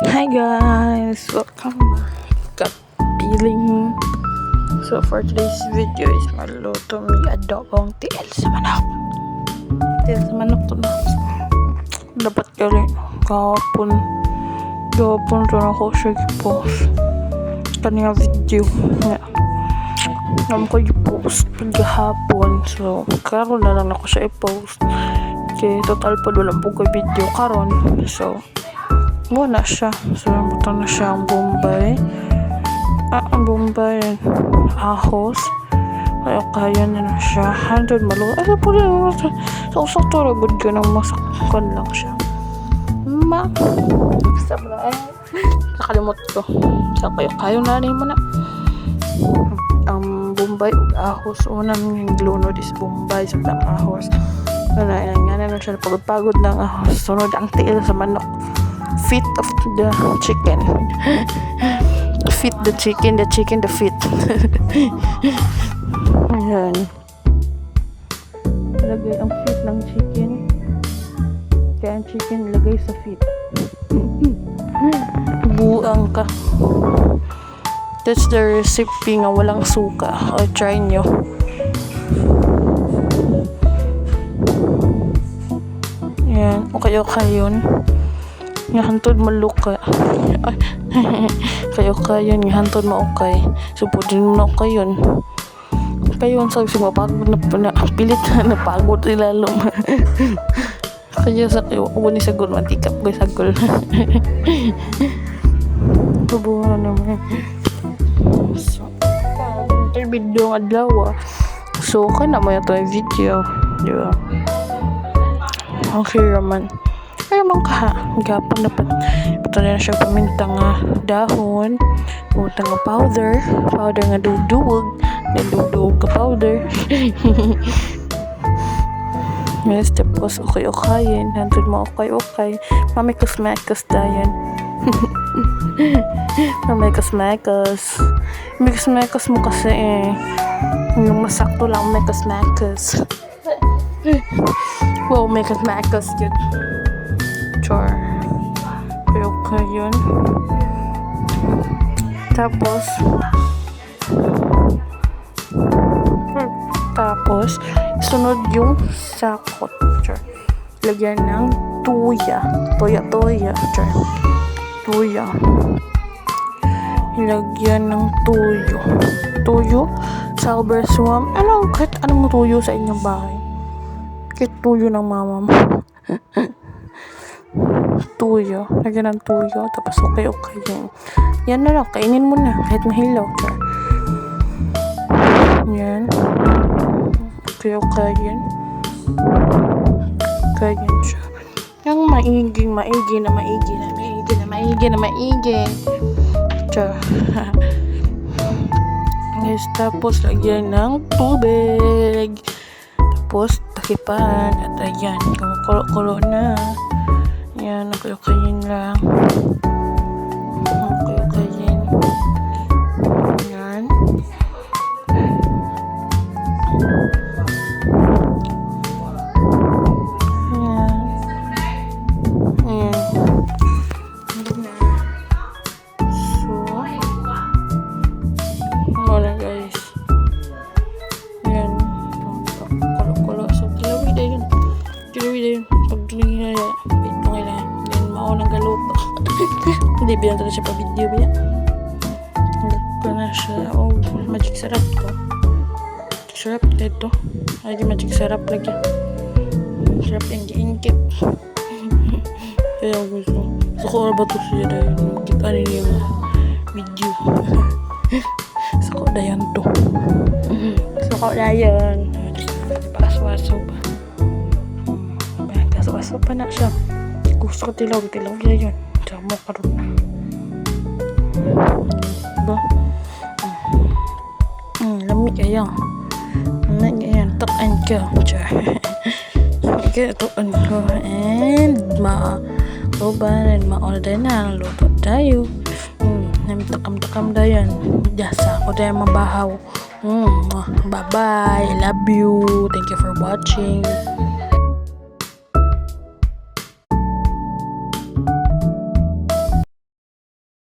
Hi guys, welcome back Kapiling. So for today's video is maluto may adobong tiil sa manok. Tiil sa manok to na. Dapat galing kahapon to na ako siya i-post kanina video nga. Naman ko i-post paghapon, so karon na lang ako siya i-post kaya total po wala po ko video karon. So wala siya. So, buto na siya ang Bombay. Ang Bombay. Ahos. Kaya na siya. 100 malo. Ano po rin. So, sakto ragod ka ng masakkan lang siya. Stop na. Nakalimot ko. So, kayo na rin mo na. Ang Bombay ug ahos. Unang yung lunod is Bombay sa ahos. Nga na siya. Pagod ng ahos. Sunod ang tiil sa manok. Feet of the chicken. Feet the chicken the feet. Ayan. Lagay ang feet ng chicken. Kaya ang chicken lagay sa feet. Buang ka. That's the recipe nga walang suka. O try nyo. Ayan. Okay yun. Nga hantod maluka. Kayo nga hantod maukay. So pwede na okay yun. Kayo sa mapagod na pilit na napagod ilalom. Kaya sa kayo ako ni sagol mantikap ko sagol. Tubuhan naman. So video ng adlaw. So kana mo ito yung video. Diba? Okay raman. Ay mong kaha, gapon na pato na siya paminta nga dahon, paminta nga powder nga duduwag, duduwag ka powder. Yes, tapos okay-okayin, hantod mo okay, mamikos-mekos dayan. Mamikos-mekos mo kasi yung masakto lang mekos-mekos. Wow, mekos-mekos yun. Char. Okay yun. Tapos sunod yung sakot. Char. Lagyan ng tuya. Char. Tuya. Ilagyan ng tuyo. Tuyo? Salber swam. Kahit anong tuyo sa inyong bahay. Kahit tuyo ng mama mo. Tuyo. Lagyan ng tuyo. Tapos okay yun. Yan na lang. Kainin mo na. Kahit mahilaw. Yan. Okay yun. Ganyan siya. Yung maigi. Yes, tapos lagyan ng tubig. Tapos takipan. At ayan. Kumukulo na. Yan, okay-okayin lang. Okay-okayin. Yan. Ayan. So, wala guys. Yan. Kulo-kulo. So, kilawid na yun. Pag duling na ng galuto. Hindi bilang talaga siya pa video ba yan? Ko na siya. Magic sarap ko. Sarap dito. Ay, magic sarap lagi. Sarap yung giingkit. Kaya gusto. So, kung ba ito siya dahil makita niyo yung video. So, ko na yan to. So, ko na yan. Pakas-waso pa. Pakas-waso pa na siya. Gusto ko tilaw yan yun. Diyan mo karoon na. Diba? Lamig ayan. Takan ka. Okay, takan ko. And mauban and ma-order na. Luto tayo. Takam-takam dayan. Jasa ako dahil mabahaw. Bye-bye. I love you. Thank you for watching.